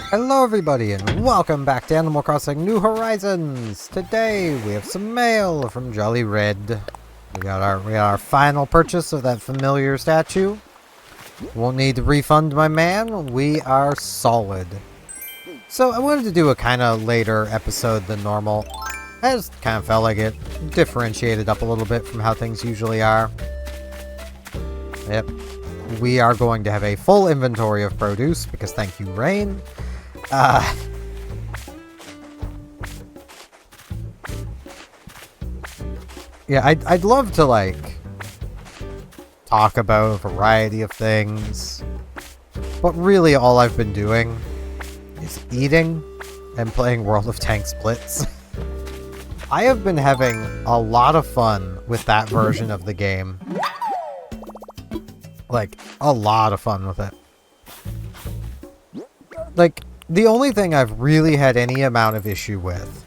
Hello everybody and welcome back to Animal Crossing New Horizons! Today we have some mail from Jolly Red. We got our final purchase of that familiar statue. Won't need to refund my man, we are solid. So I wanted to do a kind of later episode than normal. I just kind of felt like it differentiated up a little bit from how things usually are. Yep. We are going to have a full inventory of produce because thank you, Rain. Yeah, I'd love to, like, talk about a variety of things, but really all I've been doing is eating and playing World of Tanks Blitz. I have been having a lot of fun with that version of the game. Like, a lot of fun with it. Like, the only thing I've really had any amount of issue with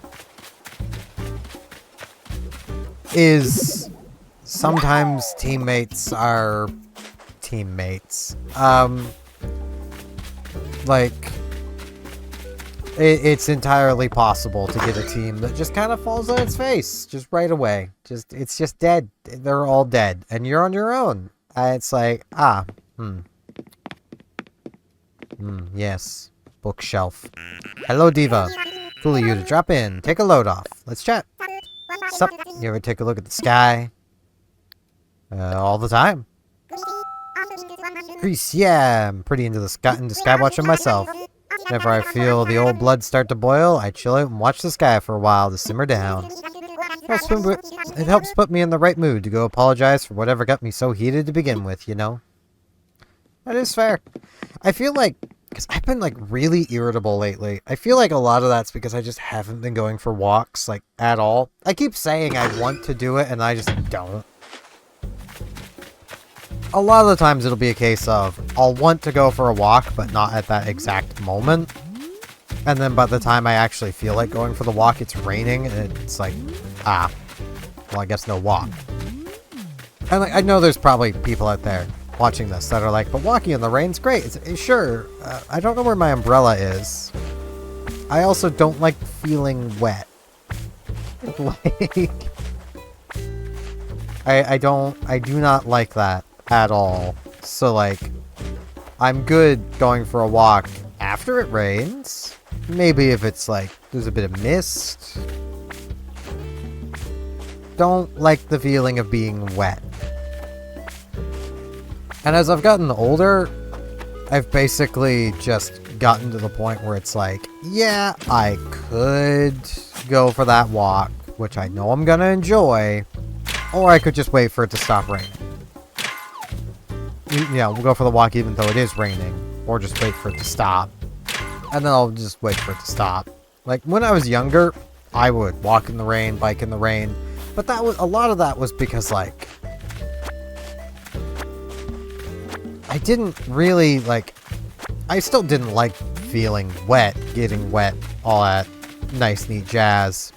is sometimes teammates are teammates. Like, it's entirely possible to get a team that just kind of falls on its face just right away. It's just dead. They're all dead, and you're on your own. It's like, yes. Bookshelf. Hello, Diva. Cool of you to drop in. Take a load off. Let's chat. Sup? You ever take a look at the sky? All the time. Grease, yeah. I'm pretty into sky watching myself. Whenever I feel the old blood start to boil, I chill out and watch the sky for a while to simmer down. It helps put me in the right mood to go apologize for whatever got me so heated to begin with, you know? That is fair. I feel like, because I've been, like, really irritable lately. I feel like a lot of that's because I just haven't been going for walks, like, at all. I keep saying I want to do it, and I just don't. A lot of the times it'll be a case of, I'll want to go for a walk, but not at that exact moment. And then by the time I actually feel like going for the walk, it's raining, and it's like, well, I guess no walk. And, like, I know there's probably people out there watching this that are like, but walking in the rain's great. Sure, I don't know where my umbrella is. I also don't like feeling wet. Like, I do not like that at all. So, like, I'm good going for a walk after it rains. Maybe if it's like, there's a bit of mist. Don't like the feeling of being wet. And as I've gotten older, I've basically just gotten to the point where it's like, yeah, I could go for that walk, which I know I'm gonna enjoy, or I could just wait for it to stop raining. Yeah, we'll go for the walk even though it is raining, or just wait for it to stop, and then I'll just wait for it to stop. Like, when I was younger, I would walk in the rain, bike in the rain, but a lot of that was because, like, I didn't really, like, I still didn't like feeling wet, getting wet, all that nice, neat jazz.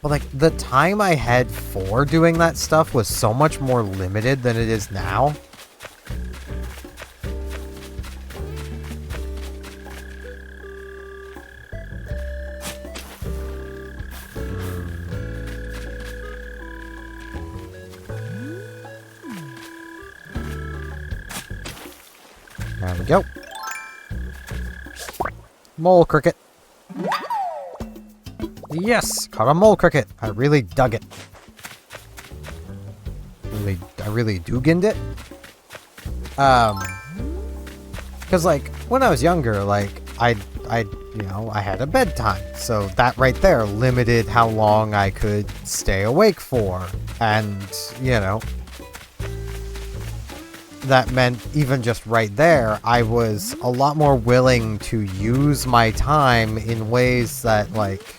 But, like, the time I had for doing that stuff was so much more limited than it is now. There we go. Mole cricket. Yes! Caught a mole cricket. I really dug it. I really doogined it. Because, like, when I was younger, like, I had a bedtime. So that right there limited how long I could stay awake for. And, you know, that meant even just right there, I was a lot more willing to use my time in ways that, like,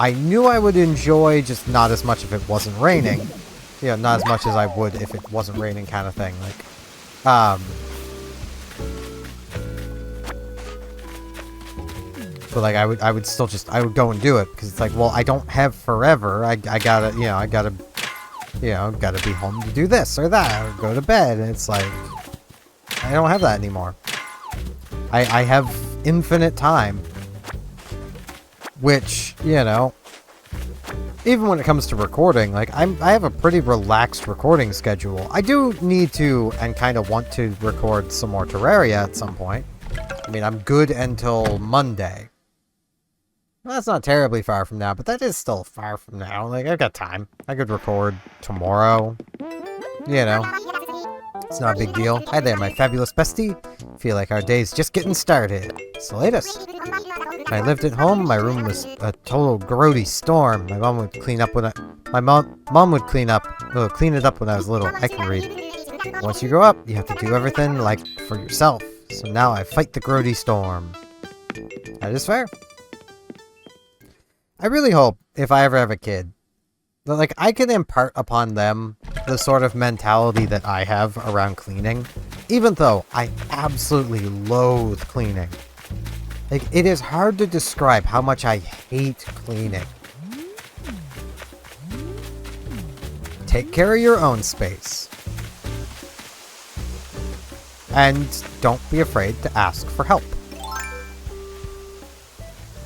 I knew I would enjoy, just not as much if it wasn't raining. You know, not as much as I would if it wasn't raining kind of thing. Like, But like I would still just, I would go and do it because it's like, well, I don't have forever. I gotta, gotta be home to do this or that or go to bed. And it's like, I don't have that anymore. I have infinite time, which, even when it comes to recording, like I have a pretty relaxed recording schedule. I do need to and kind of want to record some more Terraria at some point. I mean, I'm good until Monday. Well, that's not terribly far from now, but that is still far from now. Like, I've got time. I could record tomorrow. It's not a big deal. Hi there, my fabulous bestie. Feel like our day's just getting started. It's the latest. When I lived at home, my room was a total grody storm. My mom would clean up when my mom would clean it up when I was little. I can read. Once you grow up, you have to do everything like for yourself. So now I fight the grody storm. That is fair. I really hope, if I ever have a kid, that, like, I can impart upon them the sort of mentality that I have around cleaning, even though I absolutely loathe cleaning. Like, it is hard to describe how much I hate cleaning. Take care of your own space. And don't be afraid to ask for help.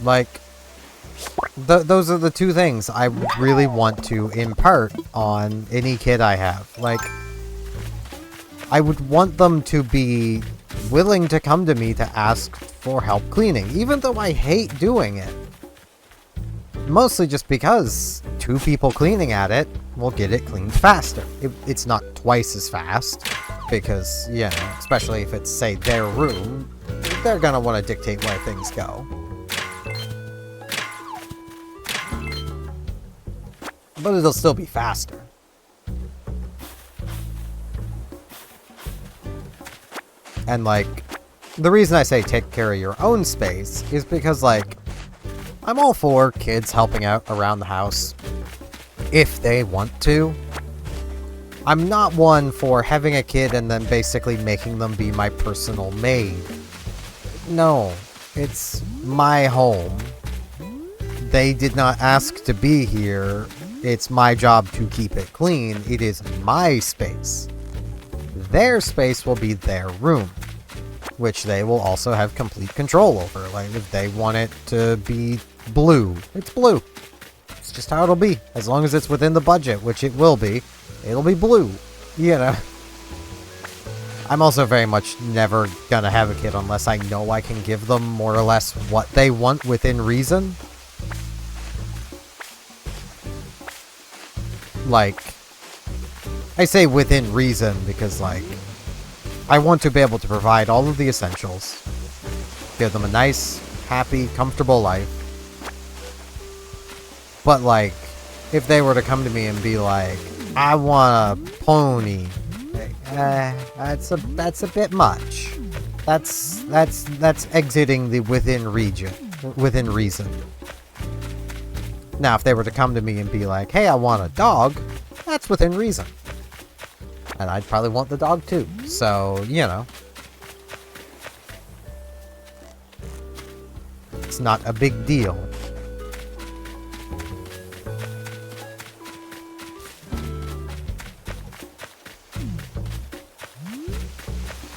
Like, those are the two things I really want to impart on any kid I have. Like, I would want them to be willing to come to me to ask for help cleaning, even though I hate doing it. Mostly just because 2 people cleaning at it will get it cleaned faster. It's not twice as fast, because, especially if it's, say, their room, they're gonna want to dictate where things go. But it'll still be faster. And, like, the reason I say take care of your own space is because, like, I'm all for kids helping out around the house if they want to. I'm not one for having a kid and then basically making them be my personal maid. No, it's my home. They did not ask to be here. It's my job to keep it clean. It is my space. Their space will be their room, which they will also have complete control over. Like, if they want it to be blue, it's blue. It's just how it'll be. As long as it's within the budget, which it will be, it'll be blue. I'm also very much never gonna have a kid unless I know I can give them more or less what they want within reason. Like, I say within reason because, like, I want to be able to provide all of the essentials. Give them a nice, happy, comfortable life. But, like, if they were to come to me and be like, I want a pony, that's a bit much. That's exiting the within reason. Now, if they were to come to me and be like, hey, I want a dog, that's within reason. And I'd probably want the dog too. So, it's not a big deal.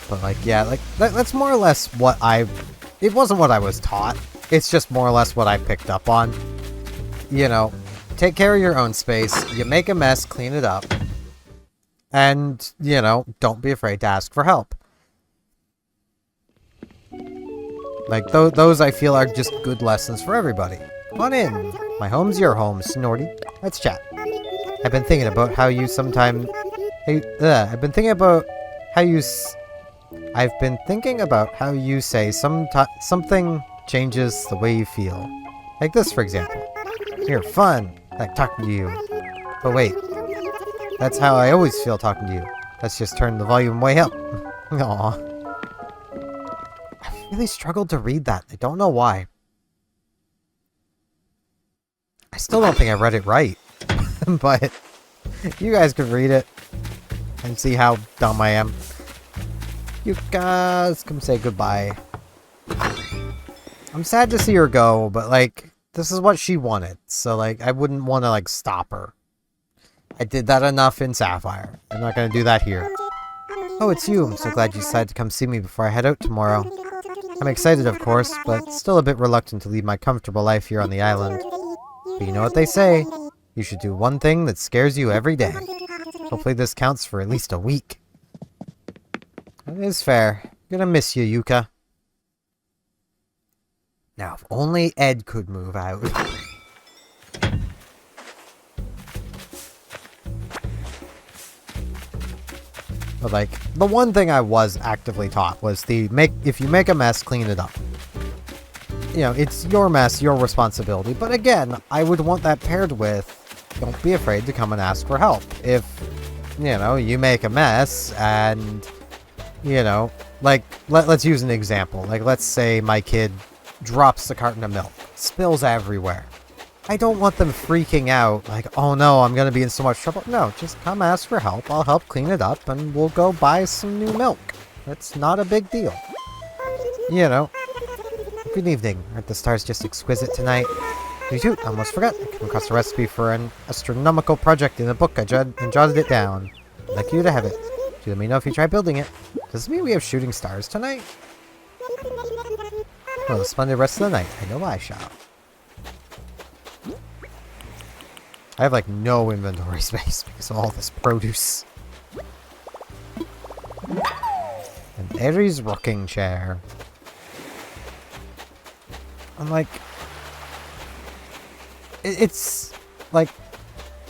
But, like, yeah, like, that's more or less what it wasn't what I was taught. It's just more or less what I picked up on. Take care of your own space. You make a mess, clean it up. And, don't be afraid to ask for help. Like, those I feel are just good lessons for everybody. Come on in. My home's your home, Snorty. Let's chat. I've been thinking about how you sometimes... I've been thinking about how you say something changes the way you feel. Like this, for example. You're fun, like talking to you. But wait, that's how I always feel talking to you. Let's just turn the volume way up. Aww. I really struggled to read that. I don't know why. I still don't think I read it right. But you guys could read it and see how dumb I am. Yuka, let's come say goodbye. I'm sad to see her go, but, like, this is what she wanted. So, like, I wouldn't want to, like, stop her. I did that enough in Sapphire. I'm not going to do that here. Oh, it's you. I'm so glad you decided to come see me before I head out tomorrow. I'm excited, of course, but still a bit reluctant to leave my comfortable life here on the island. But you know what they say. You should do one thing that scares you every day. Hopefully this counts for at least a week. That is fair. I'm gonna miss you, Yuka. Now, if only Ed could move out. But, like, the one thing I was actively taught was if you make a mess, clean it up. You know, it's your mess, your responsibility. But again, I would want that paired with, don't be afraid to come and ask for help. If, you know, you make a mess and, you know, like, let's use an example. Like, let's say my kid drops the carton of milk, spills everywhere. I don't want them freaking out, like, oh no, I'm going to be in so much trouble. No, just come ask for help. I'll help clean it up, and we'll go buy some new milk. It's not a big deal. You know. Good evening. Aren't the stars just exquisite tonight? Me too. I almost forgot. I came across a recipe for an astronomical project in a book and jotted it down. I'd like you to have it. Do let me know if you try building it. Does it mean we have shooting stars tonight? Well, a splendid rest of the night. I know I shall. I have, like, no inventory space because of all this produce. An Aries rocking chair. I'm like... It's... like...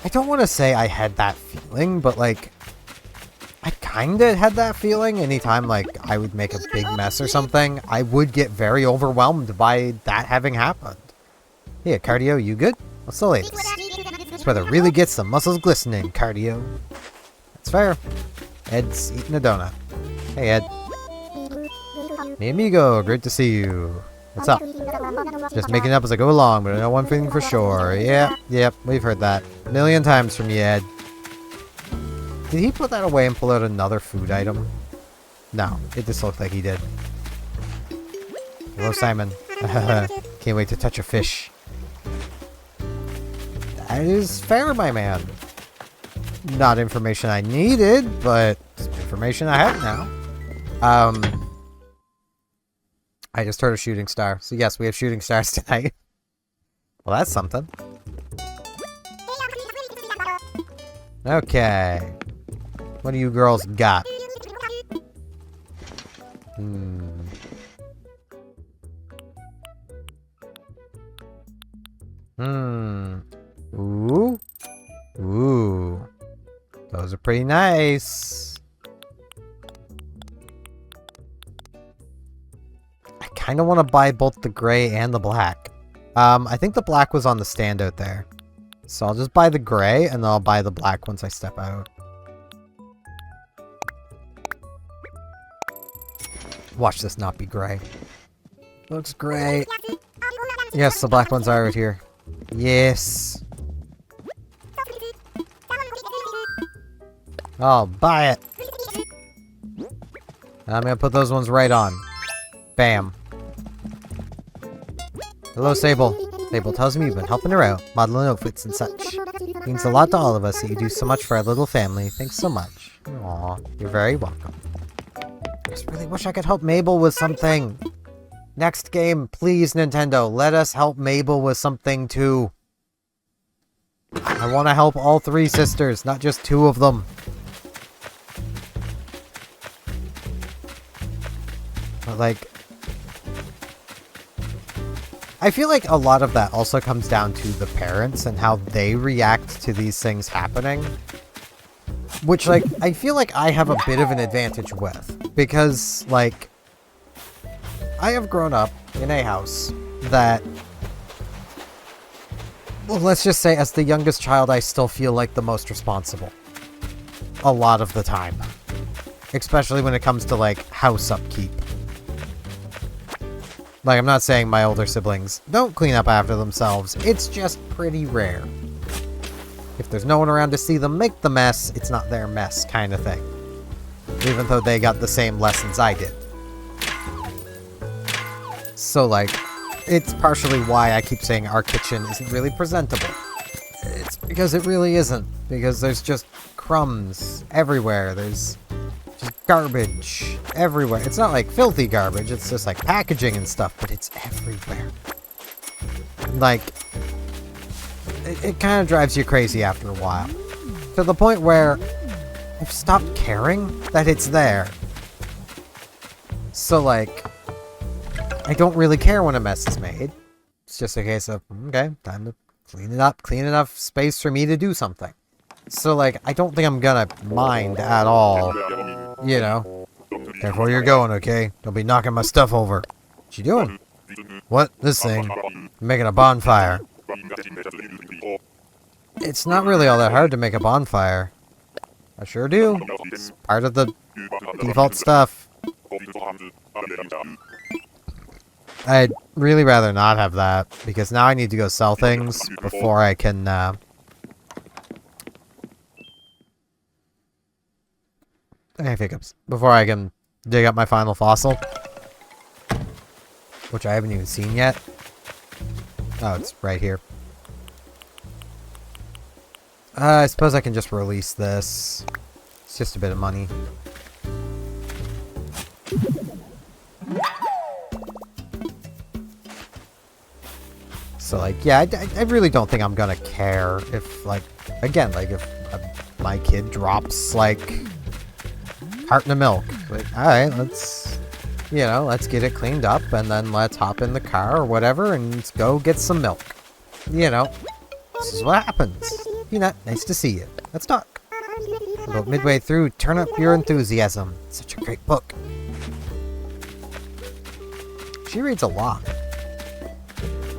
I don't want to say I had that feeling, but, like... I kinda had that feeling anytime, like, I would make a big mess or something. I would get very overwhelmed by that having happened. Hey, Cardio, you good? What's the latest? This weather really gets the muscles glistening, Cardio. That's fair. Ed's eating a donut. Hey, Ed. Mi amigo, great to see you. What's up? Just making it up as I go along, but I know one thing for sure. Yep, we've heard that a million times from you, Ed. Did he put that away and pull out another food item? No, it just looked like he did. Hello, Simon. Can't wait to touch a fish. That is fair, my man. Not information I needed, but information I have now. I just heard a shooting star. So yes, we have shooting stars tonight. Well, that's something. Okay. What do you girls got? Ooh. Ooh. Those are pretty nice. I kind of want to buy both the gray and the black. I think the black was on the stand out there. So I'll just buy the gray, and then I'll buy the black once I step out. Watch this not be gray. Looks great. Yes, the black ones are right here. Yes. I'll buy it. I'm gonna put those ones right on. Bam. Hello, Sable. Sable tells me you've been helping her out, modeling outfits and such. It means a lot to all of us that you do so much for our little family. Thanks so much. Aw, you're very welcome. I just really wish I could help Mabel with something. Next game, please, Nintendo, let us help Mabel with something too. I want to help all three sisters, not just two of them. But, like, I feel like a lot of that also comes down to the parents and how they react to these things happening. Which, like, I feel like I have a bit of an advantage with. Because, like, I have grown up in a house that, well, let's just say as the youngest child, I still feel like the most responsible. A lot of the time. Especially when it comes to, like, house upkeep. Like, I'm not saying my older siblings don't clean up after themselves. It's just pretty rare. If there's no one around to see them make the mess, it's not their mess kind of thing. even though they got the same lessons I did. So, like, it's partially why I keep saying our kitchen isn't really presentable. It's because it really isn't. Because there's just crumbs everywhere. There's just garbage everywhere. It's not like filthy garbage, it's just like packaging and stuff, but it's everywhere. Like, it kind of drives you crazy after a while. To the point where I've stopped caring that it's there. So, like, I don't really care when a mess is made. It's just a case of, okay, time to clean it up, clean enough space for me to do something. So, like, I don't think I'm gonna mind at all. You know. Careful where you're going, okay? Don't be knocking my stuff over. What you doing? What? This thing? I'm making a bonfire. It's not really all that hard to make a bonfire. I sure do. It's part of the default stuff. I'd really rather not have that, because now I need to go sell things before I can, I have hiccups. Before I can dig up my final fossil. Which I haven't even seen yet. Oh, it's right here. I suppose I can just release this. It's just a bit of money. So, like, yeah, I really don't think I'm gonna care if, like, again, like, if my kid drops, like, carton of milk. Like, alright, let's, you know, let's get it cleaned up, and then let's hop in the car or whatever, and let's go get some milk. You know, this is what happens. Peanut, nice to see you. Let's talk. About midway through, turn up your enthusiasm. Such a great book. She reads a lot.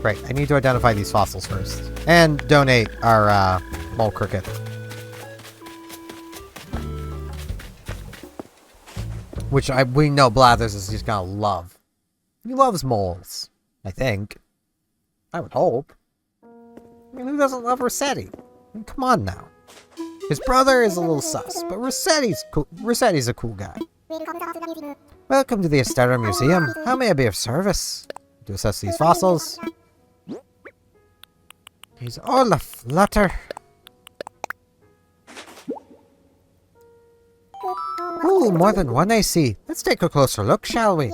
Right, I need to identify these fossils first. And donate our, mole cricket. Which we know Blathers is just gonna love. He loves moles, I think. I would hope. I mean, who doesn't love Rossetti? I mean, come on now. His brother is a little sus, but Rossetti's cool. Rossetti's a cool guy. Welcome to the Astera Museum. How may I be of service? To assess these fossils. He's all aflutter. Ooh, more than one I see. Let's take a closer look, shall we?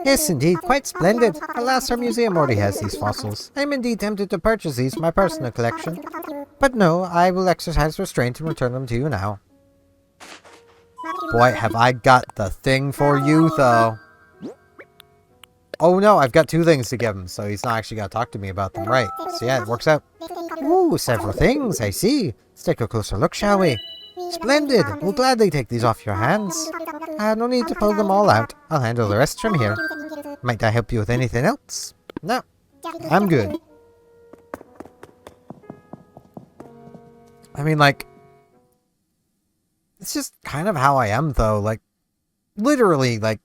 Yes, indeed, quite splendid. Alas, our museum already has these fossils. I'm indeed tempted to purchase these for my personal collection. But no, I will exercise restraint and return them to you now. Boy, have I got the thing for you, though. Oh no, I've got two things to give him, so he's not actually going to talk to me about them. Right, so yeah, it works out. Ooh, several things, I see. Let's take a closer look, shall we? Splendid! We'll gladly take these off your hands. No need to pull them all out. I'll handle the rest from here. Might I help you with anything else? No, I'm good. I mean, like, it's just kind of how I am, though. Like, literally, like,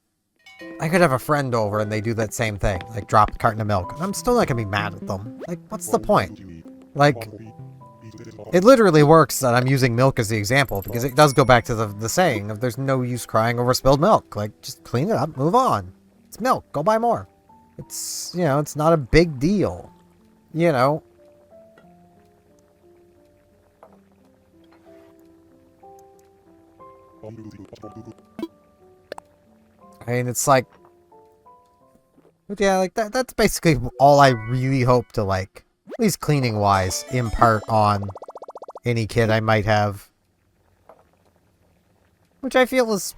I could have a friend over and they do that same thing. Like, drop a carton of milk. And I'm still not gonna be mad at them. Like, what's the point? Like, it literally works that I'm using milk as the example, because it does go back to the saying of there's no use crying over spilled milk. Like, just clean it up, move on. It's milk, go buy more. It's, you know, it's not a big deal. You know? I mean, it's like... But yeah, like, that's basically all I really hope to, like, at least cleaning-wise, impart on any kid I might have. Which I feel is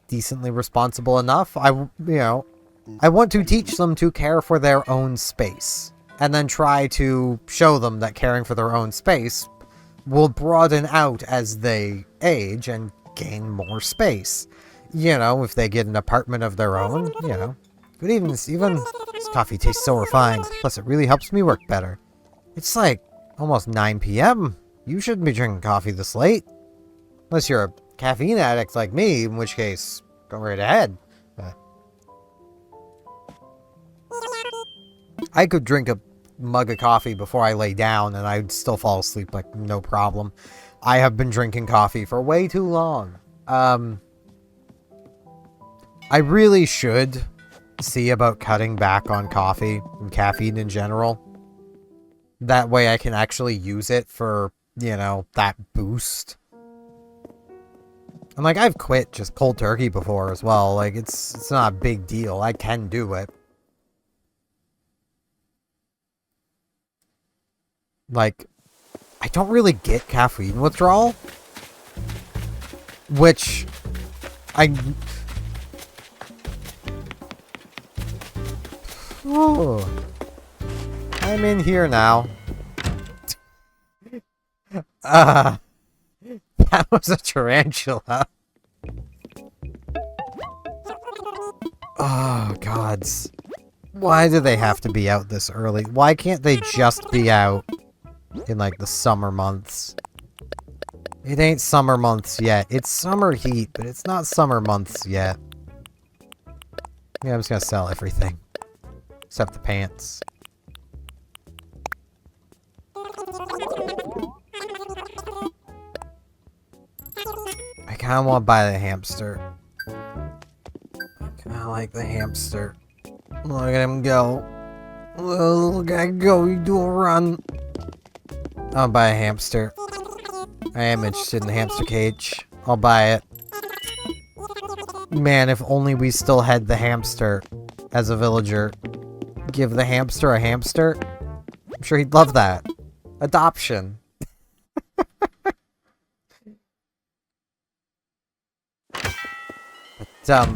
decently responsible enough. I want to teach them to care for their own space. And then try to show them that caring for their own space will broaden out as they age and gain more space. You know, if they get an apartment of their own, you know. Good evening, Stephen. This coffee tastes so refined. Plus, it really helps me work better. It's like almost 9 p.m. You shouldn't be drinking coffee this late. Unless you're a caffeine addict like me, in which case, go right ahead. I could drink a mug of coffee before I lay down and I'd still fall asleep like no problem. I have been drinking coffee for way too long. I really should see about cutting back on coffee and caffeine in general. That way I can actually use it for, you know, that boost. And, like, I've quit just cold turkey before as well. Like, it's not a big deal. I can do it. Like, I don't really get caffeine withdrawal. Which, Ooh. I'm in here now. That was a tarantula. Oh, gods. Why do they have to be out this early? Why can't they just be out in, like, the summer months? It ain't summer months yet. It's summer heat, but it's not summer months yet. Yeah, I'm just gonna sell everything. Except the pants. I kinda wanna buy the hamster. I kinda like the hamster. Look at him go. Look at him go, he's doing a run. I'll buy a hamster. I am interested in the hamster cage. I'll buy it. Man, if only we still had the hamster as a villager. Give the hamster a hamster? I'm sure he'd love that. Adoption. But,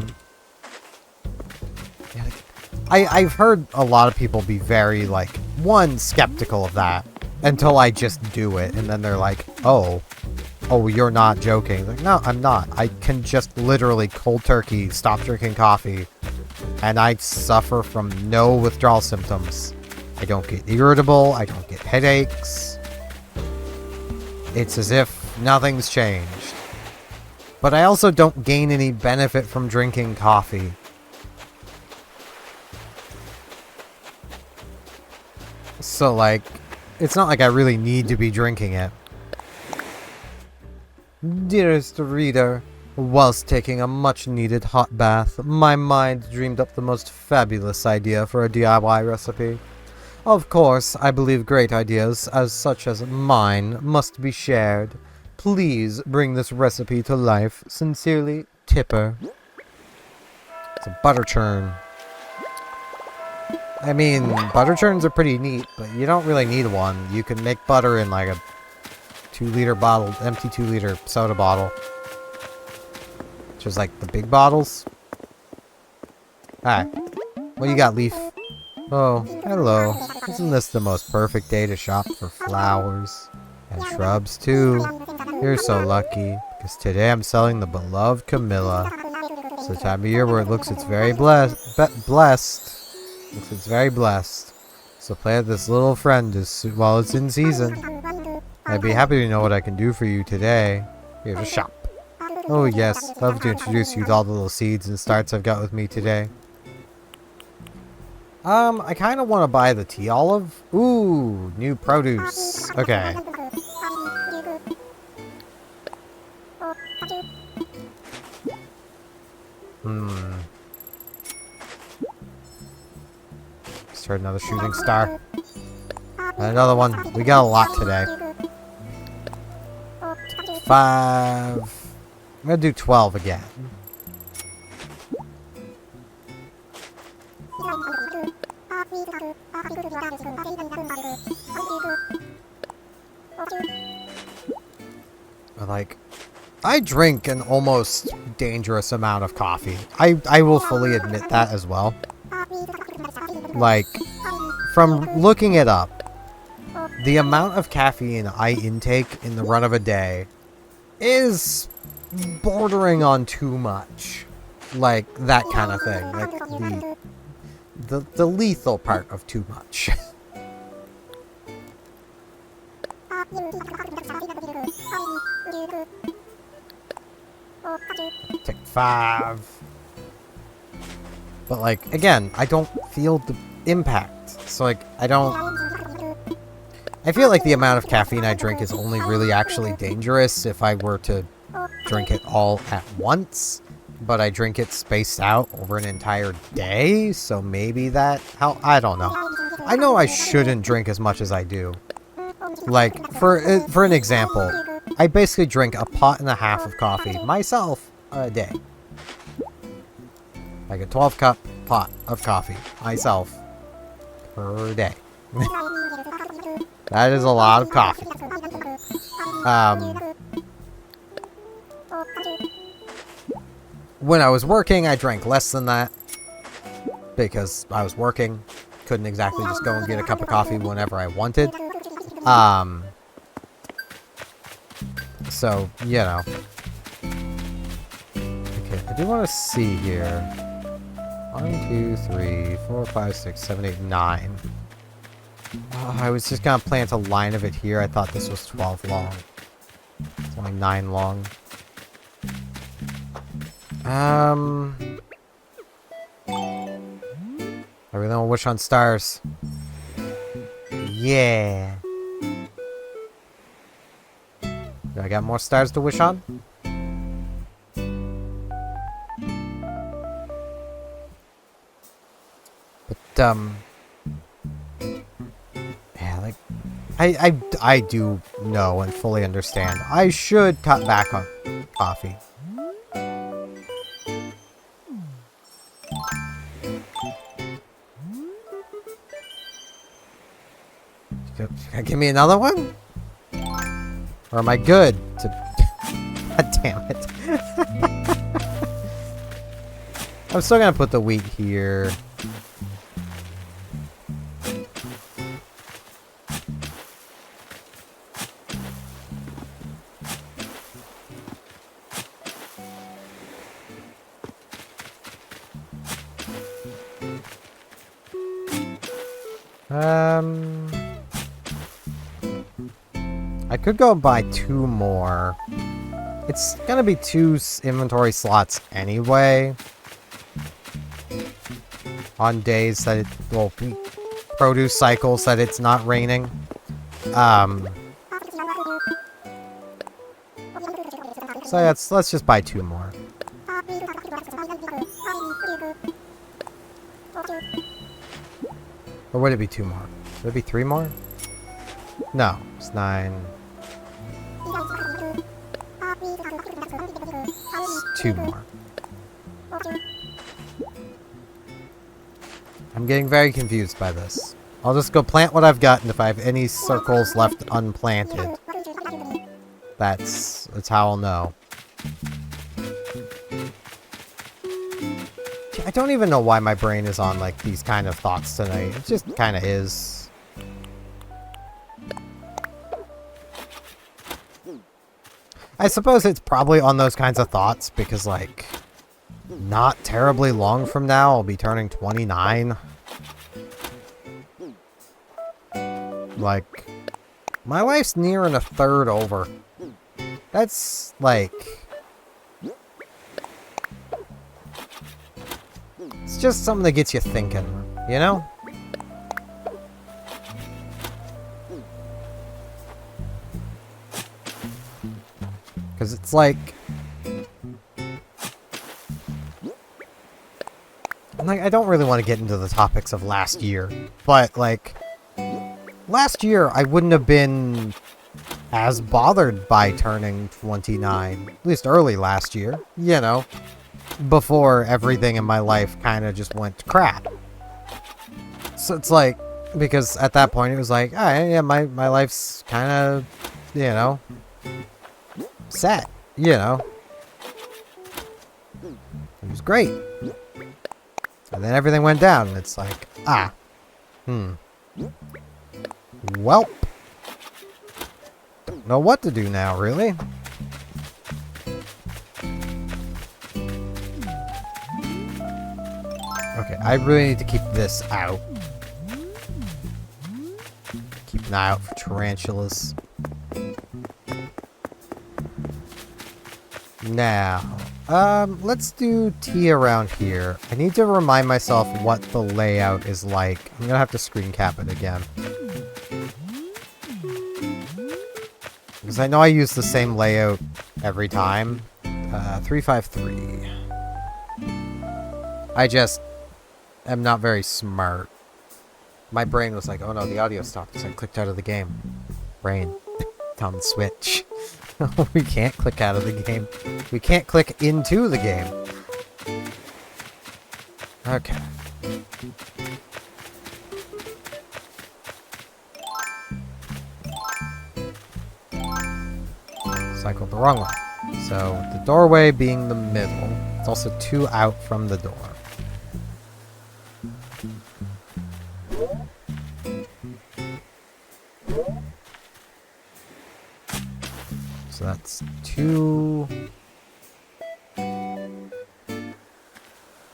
I've heard a lot of people be very, like, one, skeptical of that. Until I just do it, and then they're like, oh, you're not joking. Like, no, I'm not. I can just literally cold turkey stop drinking coffee, and I suffer from no withdrawal symptoms. I don't get irritable, I don't get headaches. It's as if nothing's changed. But I also don't gain any benefit from drinking coffee. So, like, it's not like I really need to be drinking it. Dearest reader, whilst taking a much-needed hot bath, my mind dreamed up the most fabulous idea for a DIY recipe. Of course, I believe great ideas, such as mine, must be shared. Please bring this recipe to life. Sincerely, Tipper. It's a butter churn. I mean, butter churns are pretty neat, but you don't really need one. You can make butter in like a 2-liter bottle, empty 2-liter soda bottle. Which is like the big bottles. Hi. What you got, Leaf? Oh, hello. Isn't this the most perfect day to shop for flowers? And shrubs, too. You're so lucky, because today I'm selling the beloved Camilla. It's the time of year where it looks it's very blessed. It's very blessed. So plant this little friend while it's in season. I'd be happy to know what I can do for you today. Here to shop. Oh yes, love to introduce you to all the little seeds and starts I've got with me today. I kind of want to buy the tea olive. Ooh, new produce. Okay. Start another shooting star. And another one. We got a lot today. 5. I'm gonna do 12 again. Like, I drink an almost dangerous amount of coffee. I will fully admit that as well. Like, from looking it up, the amount of caffeine I intake in the run of a day is bordering on too much. Like, that kind of thing. Like, the lethal part of too much. Take 5. But, like, again, I don't feel the impact. So, like, I feel like the amount of caffeine I drink is only really actually dangerous if I were to drink it all at once, but I drink it spaced out over an entire day, so maybe that I don't know. I know I shouldn't drink as much as I do. Like, for an example, I basically drink a pot and a half of coffee myself a day. Like a 12-cup pot of coffee myself per day. That is a lot of coffee. When I was working, I drank less than that because I was working. Couldn't exactly just go and get a cup of coffee whenever I wanted. So, you know. Okay, I do want to see here. 1, 2, 3, 4, 5, 6, 7, 8, 9. Oh, I was just gonna plant a line of it here. I thought this was 12 long. It's only 9 long. I really want to wish on stars. Yeah. Do I got more stars to wish on? But, yeah, like, I do know and fully understand. I should cut back on coffee. Give me another one? Or am I good to... God damn it. I'm still gonna put the wheat here. I could go and buy 2 more. It's gonna be 2 inventory slots anyway. On days that it will be produce cycles that it's not raining. So let's just buy 2 more. Or would it be 2 more? Would it be 3 more? No, it's 9. It's 2 more. I'm getting very confused by this. I'll just go plant what I've got, and if I have any circles left unplanted, that's how I'll know. I don't even know why my brain is on, like, these kind of thoughts tonight. It just kind of is. I suppose it's probably on those kinds of thoughts because, like, not terribly long from now, I'll be turning 29. Like, my life's nearing a third over. That's, like... It's just something that gets you thinking, you know? Because it's like... I don't really want to get into the topics of last year, but, like... Last year, I wouldn't have been as bothered by turning 29. At least early last year, you know? Before everything in my life kind of just went to crap. So it's like, because at that point it was like, oh, yeah, my life's kind of, you know, set, you know. It was great. And then everything went down, and it's like, welp. Don't know what to do now, really. Okay, I really need to keep this out. Keep an eye out for tarantulas. Now, let's do tea around here. I need to remind myself what the layout is like. I'm gonna have to screen cap it again. Because I know I use the same layout every time. 353. I just am not very smart. My brain was like, oh no, the audio stopped, so I clicked out of the game. Brain. On the Switch. We can't click out of the game. We can't click into the game. Okay. Cycled the wrong way. So, the doorway being the middle. It's also 2 out from the door. So that's 2...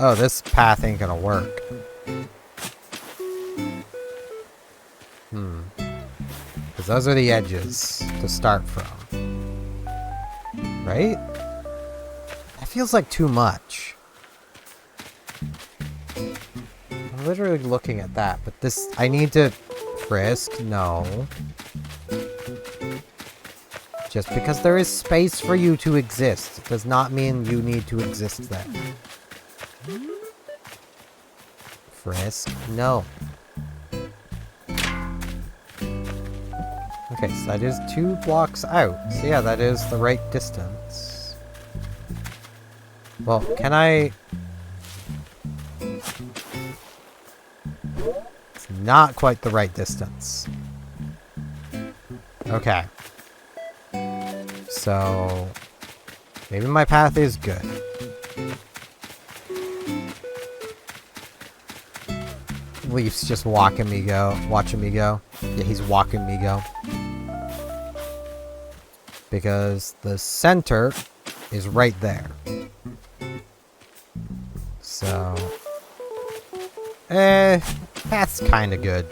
Oh, this path ain't gonna work. Because those are the edges to start from. Right? That feels like too much. I'm literally looking at that, but this... I need to... Frisk? No. Just because there is space for you to exist does not mean you need to exist there. Frisk? No. Okay, so that is 2 blocks out. So yeah, that is the right distance. Well, can I... It's not quite the right distance. Okay. So... Maybe my path is good. Leaf's just watching me go. Yeah, he's walking me go. Because the center is right there. So... path's kinda good.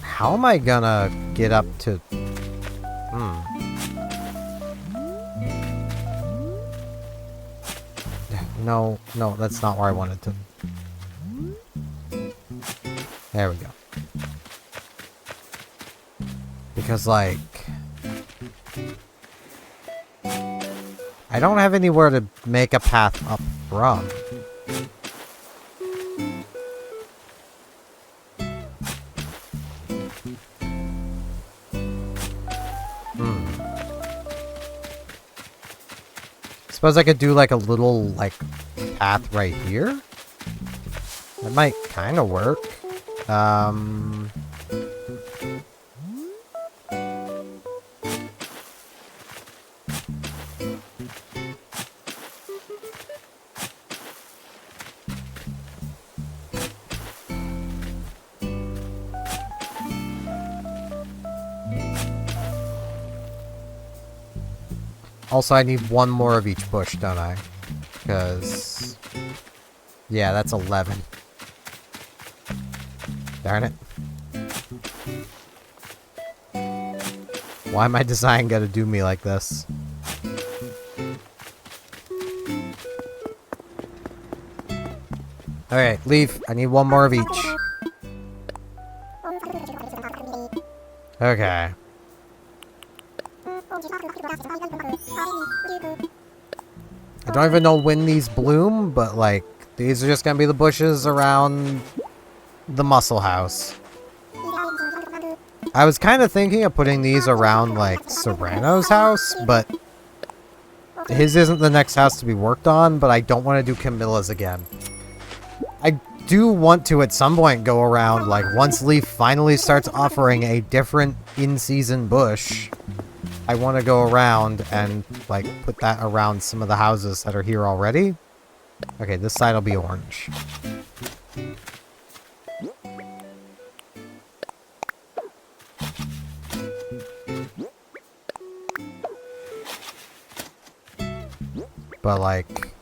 How am I gonna get up to... No, that's not where I wanted to. There we go. Because, like... I don't have anywhere to make a path up from. Suppose I could do like a little like path right here. That might kind of work. Also, I need 1 more of each bush, don't I? Because... Yeah, that's 11. Darn it. Why my design gotta do me like this? Alright, Leaf, I need 1 more of each. Okay. I don't even know when these bloom, but like, these are just gonna be the bushes around the muscle house. I was kind of thinking of putting these around like Serrano's house, but his isn't the next house to be worked on, but I don't want to do Camilla's again. I do want to at some point go around, like once Leaf finally starts offering a different in-season bush, I want to go around and, like, put that around some of the houses that are here already. Okay, this side will be orange. But, like,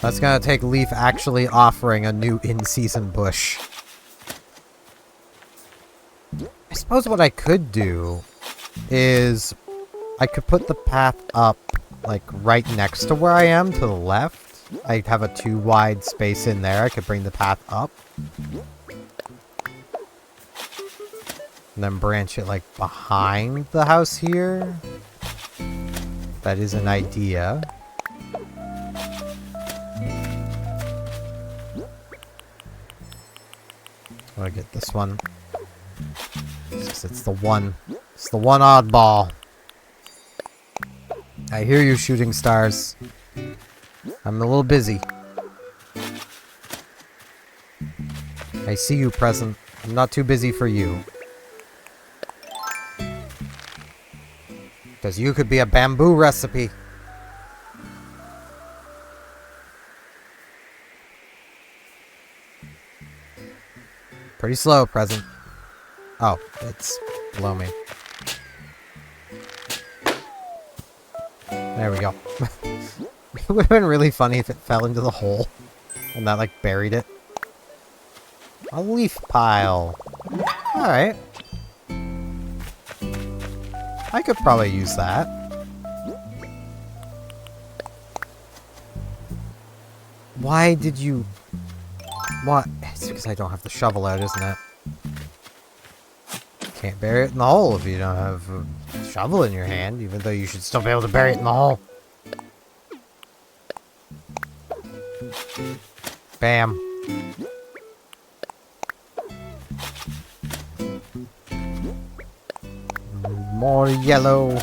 that's gonna take Leaf actually offering a new in-season bush. I suppose what I could do is I could put the path up like right next to where I am to the left. I have a too wide space in there, I could bring the path up. And then branch it like behind the house here. That is an idea. I'm gonna get this one. It's the one. It's the one oddball. I hear you, shooting stars. I'm a little busy. I see you, present. I'm not too busy for you. Because you could be a bamboo recipe. Pretty slow, present. Oh, it's below me. There we go. It would have been really funny if it fell into the hole. And that, like, buried it. A leaf pile. Alright. I could probably use that. Why did you... What? It's because I don't have the shovel out, isn't it? Can't bury it in the hole if you don't have a shovel in your hand, even though you should still be able to bury it in the hole. Bam. More yellow.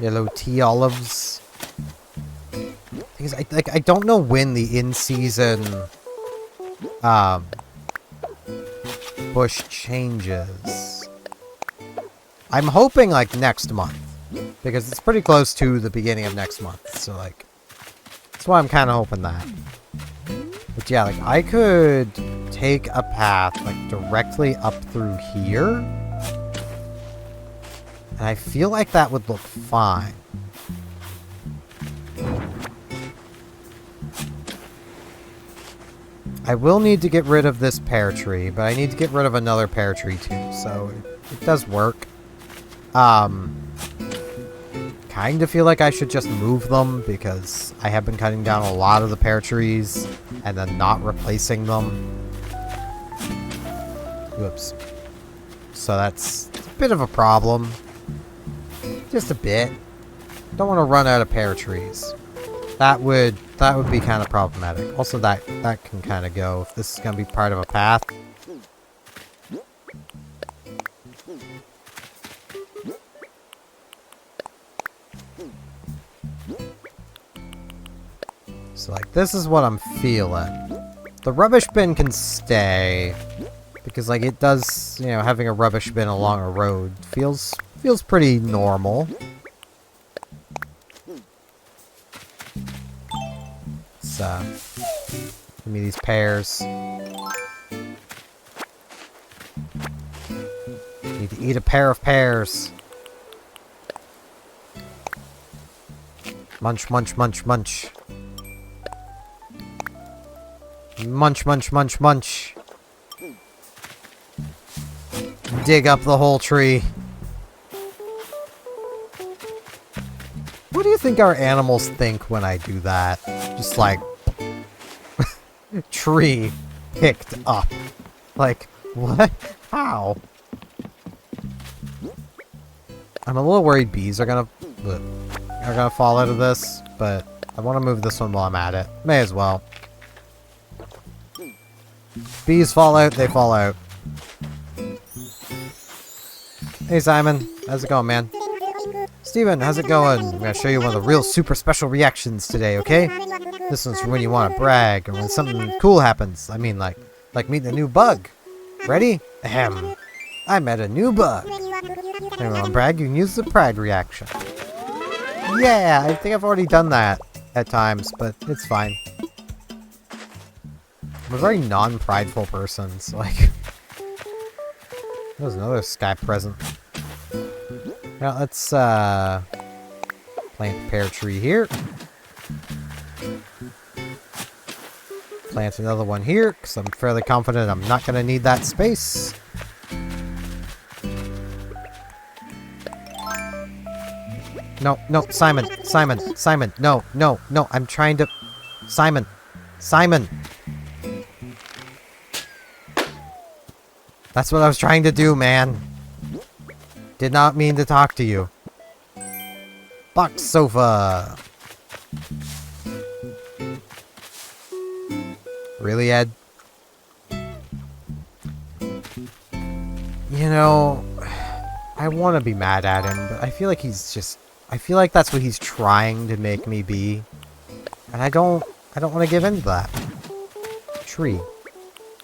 Yellow tea olives. Thing is, I don't know when the in-season bush changes. I'm hoping like next month, because it's pretty close to the beginning of next month. So like, that's why I'm kind of hoping that. But yeah, like I could take a path like directly up through here, and I feel like that would look fine. I will need to get rid of this pear tree, but I need to get rid of another pear tree too, so it does work. Kind of feel like I should just move them, because I have been cutting down a lot of the pear trees, and then not replacing them. Whoops. So that's a bit of a problem. Just a bit. Don't want to run out of pear trees. That would be kind of problematic. Also, that can kind of go if this is going to be part of a path. So, like, this is what I'm feeling. The rubbish bin can stay, because, like, it does, you know, having a rubbish bin along a road feels pretty normal. Give me these pears. Need to eat a pair of pears. Munch, munch, munch, munch. Munch, munch, munch, munch. Dig up the whole tree. What do you think our animals think when I do that? Just like... tree picked up. Like, what? How? I'm a little worried bees are gonna fall out of this, but I want to move this one while I'm at it. May as well. Bees fall out, they fall out. Hey Simon, how's it going, man? Steven, how's it going? I'm gonna show you one of the real super special reactions today, okay? This one's for when you want to brag, or when something cool happens. I mean, like meeting a new bug. Ready? Ahem. I met a new bug. If you want to brag, you can use the pride reaction. Yeah, I think I've already done that at times, but it's fine. I'm a very non-prideful person, so like... There's another sky present. Now let's plant a pear tree here. Plant another one here, because I'm fairly confident I'm not going to need that space. No, no, Simon, Simon, Simon, no, no, no, I'm trying to... Simon, Simon! That's what I was trying to do, man. Did not mean to talk to you. Box sofa! Really, Ed? You know, I want to be mad at him, but I feel like he's just... I feel like that's what he's trying to make me be. And I don't want to give in to that. Tree.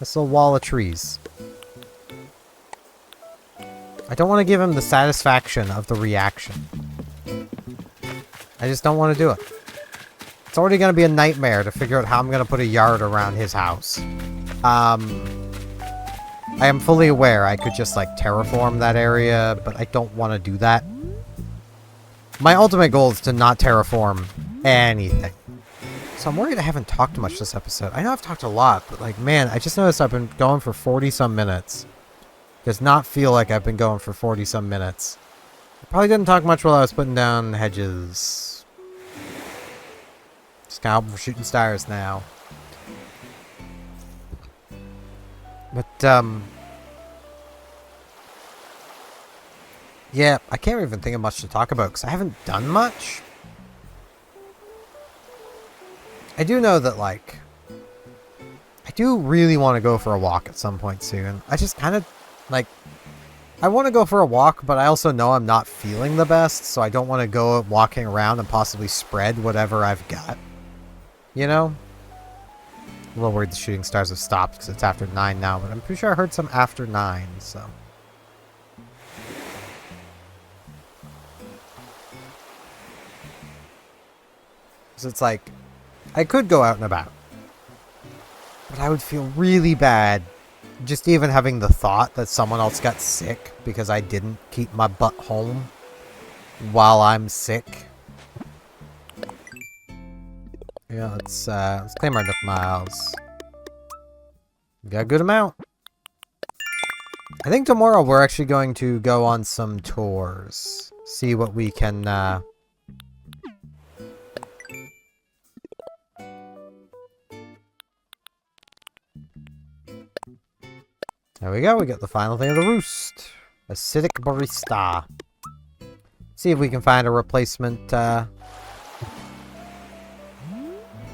This little wall of trees. I don't want to give him the satisfaction of the reaction. I just don't want to do it. It's already going to be a nightmare to figure out how I'm going to put a yard around his house. I am fully aware I could just, like, terraform that area, but I don't want to do that. My ultimate goal is to not terraform anything. So I'm worried I haven't talked much this episode. I know I've talked a lot, but, like, man, I just noticed I've been going for 40-some minutes. Does not feel like I've been going for 40-some minutes. I probably didn't talk much while I was putting down hedges. Just kind of shooting stars now. But, yeah, I can't even think of much to talk about because I haven't done much. I do know that, like, I do really want to go for a walk at some point soon. I just kind of, like, I want to go for a walk, but I also know I'm not feeling the best, so I don't want to go walking around and possibly spread whatever I've got. You know? I'm a little worried the shooting stars have stopped because it's after 9 now, but I'm pretty sure I heard some after 9, so... So it's like, I could go out and about. But I would feel really bad just even having the thought that someone else got sick because I didn't keep my butt home while I'm sick. Yeah, let's claim our Nook Miles. We got a good amount. I think tomorrow we're actually going to go on some tours. See what we can, There we go, we got the final thing of the roost. Acidic barista. See if we can find a replacement,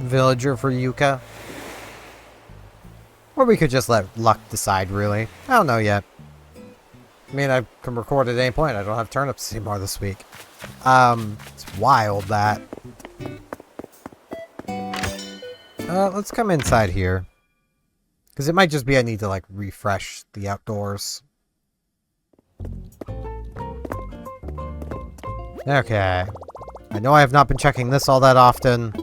villager for Yuka. Or we could just let luck decide, really. I don't know yet. I mean, I can record at any point. I don't have turnips anymore this week. It's wild, that. Let's come inside here. Because it might just be I need to, like, refresh the outdoors. Okay. I know I have not been checking this all that often.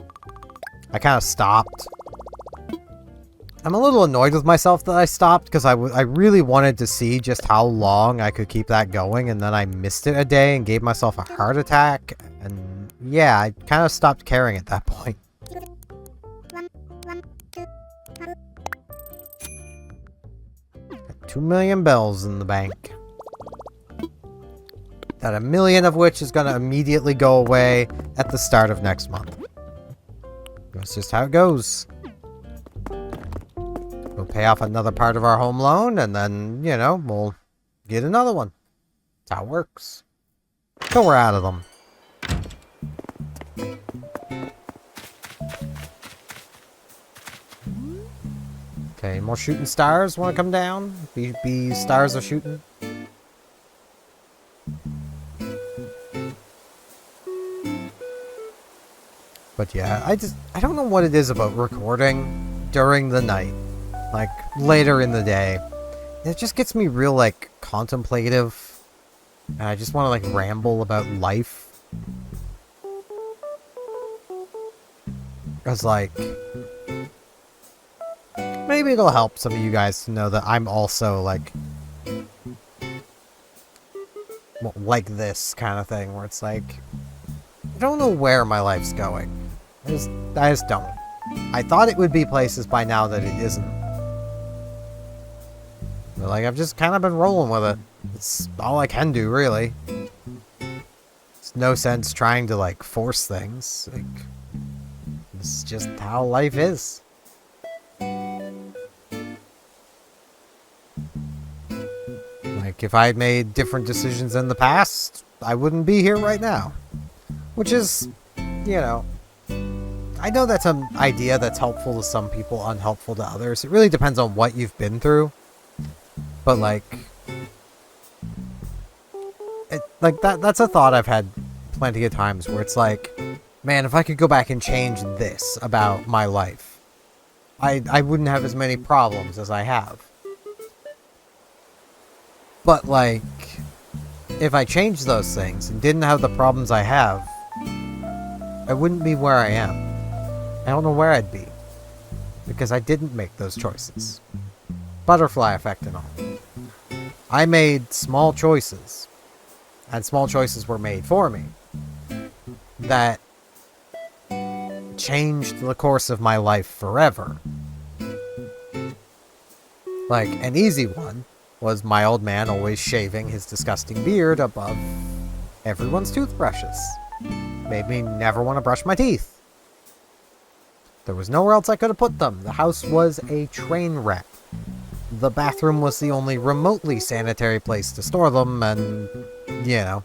I kind of stopped. I'm a little annoyed with myself that I stopped, because I really wanted to see just how long I could keep that going, and then I missed it a day and gave myself a heart attack. And yeah, I kind of stopped caring at that point. Got 2 million bells in the bank. That 1 million of which is going to immediately go away at the start of next month. That's just how it goes. We'll pay off another part of our home loan, and then, you know, we'll get another one. That's how it works. So we're out of them. Okay, more shooting stars want to come down? Be stars are shooting? But yeah, I don't know what it is about recording during the night. Like, later in the day. It just gets me real, like, contemplative. And I just want to, like, ramble about life. Because, like, maybe it'll help some of you guys to know that I'm also, like, well, like this kind of thing, where it's like, I don't know where my life's going. I just don't. I thought it would be places by now that it isn't. But, like, I've just kind of been rolling with it. It's all I can do, really. It's no sense trying to, like, force things. Like, this is just how life is. Like, if I had made different decisions in the past, I wouldn't be here right now. Which is, you know, I know that's an idea that's helpful to some people, unhelpful to others. It really depends on what you've been through. But, like, that's a thought I've had plenty of times where it's like, man, if I could go back and change this about my life, I wouldn't have as many problems as I have. But, like, if I changed those things and didn't have the problems I have, I wouldn't be where I am. I don't know where I'd be. Because I didn't make those choices. Butterfly effect and all. I made small choices. And small choices were made for me. That changed the course of my life forever. Like, an easy one was my old man always shaving his disgusting beard above everyone's toothbrushes. Made me never want to brush my teeth. There was nowhere else I could have put them. The house was a train wreck. The bathroom was the only remotely sanitary place to store them, and, you know.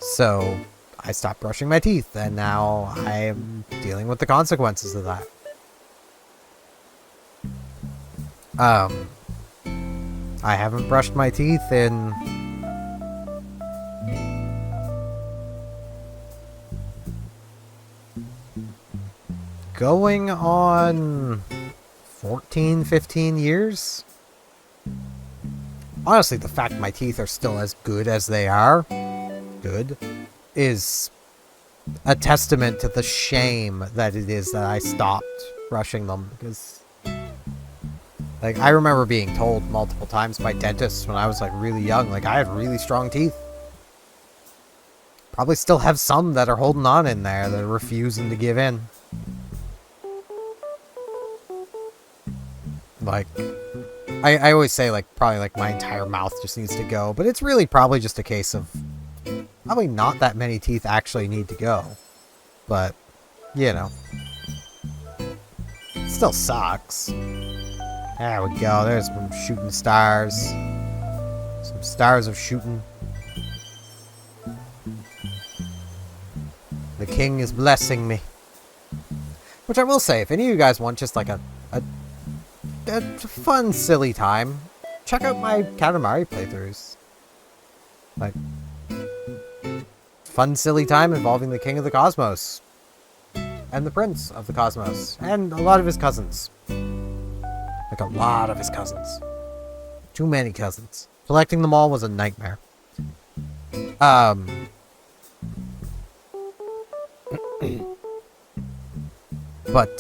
So, I stopped brushing my teeth, and now I am dealing with the consequences of that. I haven't brushed my teeth in going on 14, 15 years. Honestly, the fact my teeth are still as good as they are, is a testament to the shame that it is that I stopped brushing them. Because, like, I remember being told multiple times by dentists when I was, like, really young, like, I had really strong teeth. Probably still have some that are holding on in there, that are refusing to give in. Like, I always say, like, probably, like, my entire mouth just needs to go, but it's really probably just a case of probably not that many teeth actually need to go. But, you know. It still sucks. There we go. There's some shooting stars. Some stars of shooting. The king is blessing me. Which I will say, if any of you guys want just like a fun, silly time, check out my Katamari playthroughs. Like, fun, silly time involving the king of the cosmos. And the prince of the cosmos. And a lot of his cousins. Like, a lot of his cousins. Too many cousins. Collecting them all was a nightmare. But,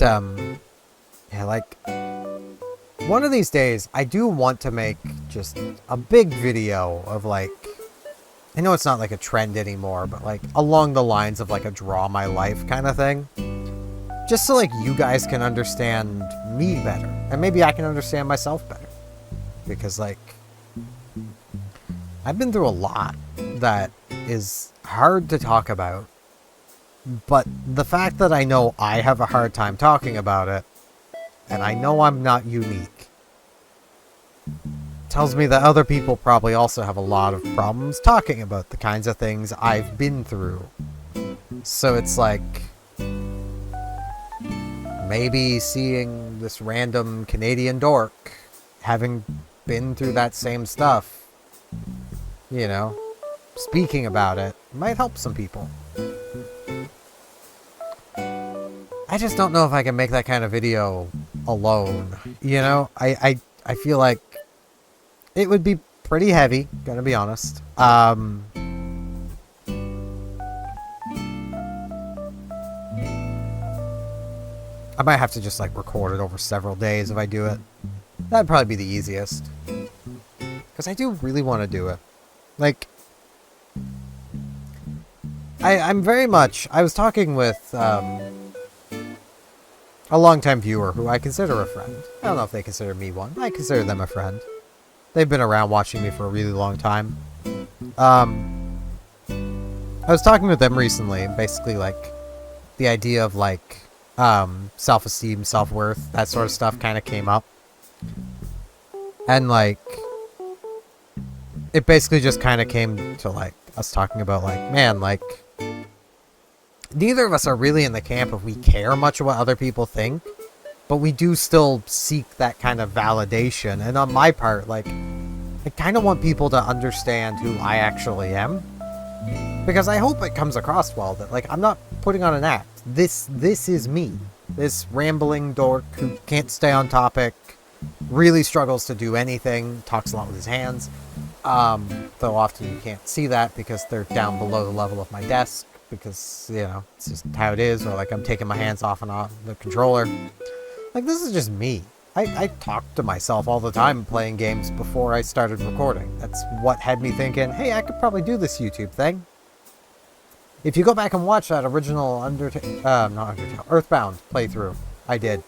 yeah, like, one of these days, I do want to make just a big video of, like, I know it's not, like, a trend anymore, but, like, along the lines of, like, a draw my life kind of thing. Just so, like, you guys can understand me better. And maybe I can understand myself better. Because, like, I've been through a lot that is hard to talk about. But the fact that I know I have a hard time talking about it, and I know I'm not unique, tells me that other people probably also have a lot of problems talking about the kinds of things I've been through. So it's like, maybe seeing this random Canadian dork having been through that same stuff, you know, speaking about it, might help some people. I just don't know if I can make that kind of video alone, you know? I feel like it would be pretty heavy, gonna be honest. I might have to just, like, record it over several days if I do it. That'd probably be the easiest. Because I do really want to do it. Like, I'm very much... I was talking with a longtime viewer who I consider a friend. I don't know if they consider me one, but I consider them a friend. They've been around watching me for a really long time. I was talking with them recently, and basically, like, the idea of, like, self-esteem, self-worth, that sort of stuff kind of came up. And, like, it basically just kind of came to, like, us talking about, like, man, like, neither of us are really in the camp of we care much what other people think, but we do still seek that kind of validation. And on my part, like, I kind of want people to understand who I actually am. Because I hope it comes across well that, like, I'm not putting on an act. This is me. This rambling dork who can't stay on topic, really struggles to do anything, talks a lot with his hands. Though often you can't see that because they're down below the level of my desk. Because, you know, it's just how it is. Or, like, I'm taking my hands off and on the controller. Like, this is just me. I talk to myself all the time playing games before I started recording. That's what had me thinking, hey, I could probably do this YouTube thing. If you go back and watch that original Earthbound playthrough, I did.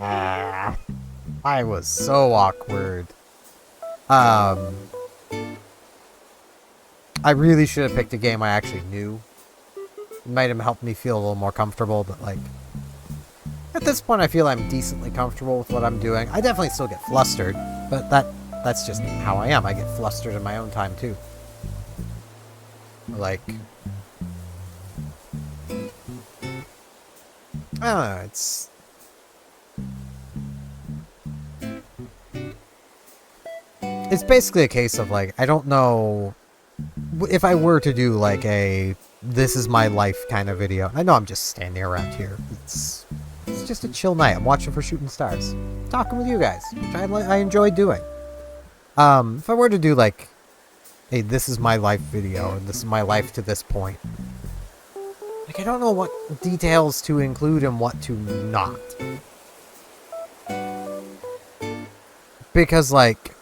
I was so awkward. I really should have picked a game I actually knew. It might have helped me feel a little more comfortable, but, like, at this point I feel I'm decently comfortable with what I'm doing. I definitely still get flustered, but that's just how I am. I get flustered in my own time, too. Like, I don't know, it's basically a case of, like, I don't know if I were to do, like, a this is my life kind of video. I know I'm just standing around here. It's just a chill night. I'm watching for shooting stars. Talking with you guys, which I enjoy doing. If I were to do, like, a this is my life video, or this is my life to this point, like, I don't know what details to include and what to not. Because, like,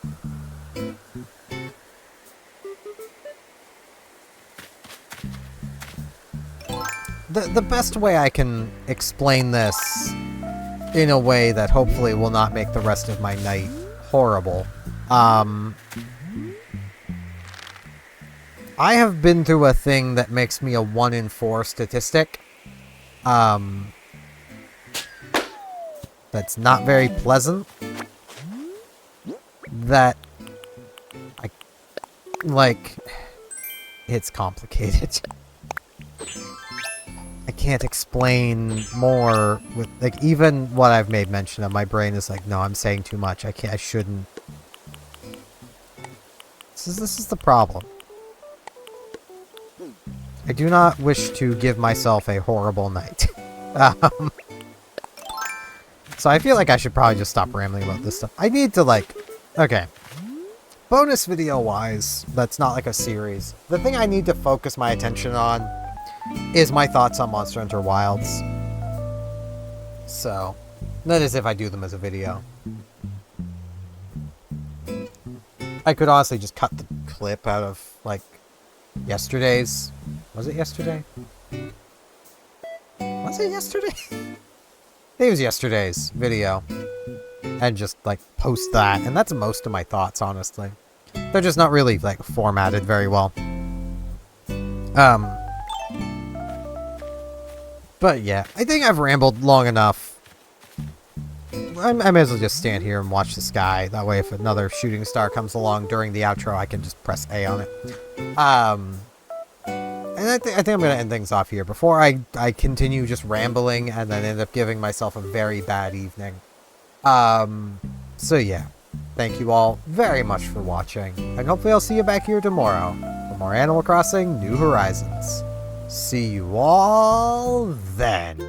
the best way I can explain this in a way that hopefully will not make the rest of my night horrible. I have been through a thing that makes me a 1 in 4 statistic. That's not very pleasant. That, it's complicated. I can't explain more with, like, even what I've made mention of. My brain is like, no, I'm saying too much. I shouldn't. This is the problem. I do not wish to give myself a horrible night. So I feel like I should probably just stop rambling about this stuff. I need to, like, okay. Bonus video wise, that's not like a series. The thing I need to focus my attention on is my thoughts on Monster Hunter Wilds. So, that is if I do them as a video. I could honestly just cut the clip out of, like, yesterday's... Was it yesterday? Was it yesterday? I think it was yesterday's video. And just, like, post that. And that's most of my thoughts, honestly. They're just not really, like, formatted very well. But yeah, I think I've rambled long enough. I may as well just stand here and watch the sky. That way if another shooting star comes along during the outro, I can just press A on it. And I think I'm going to end things off here before I continue just rambling and then end up giving myself a very bad evening. So yeah, thank you all very much for watching. And hopefully I'll see you back here tomorrow for more Animal Crossing New Horizons. See you all then.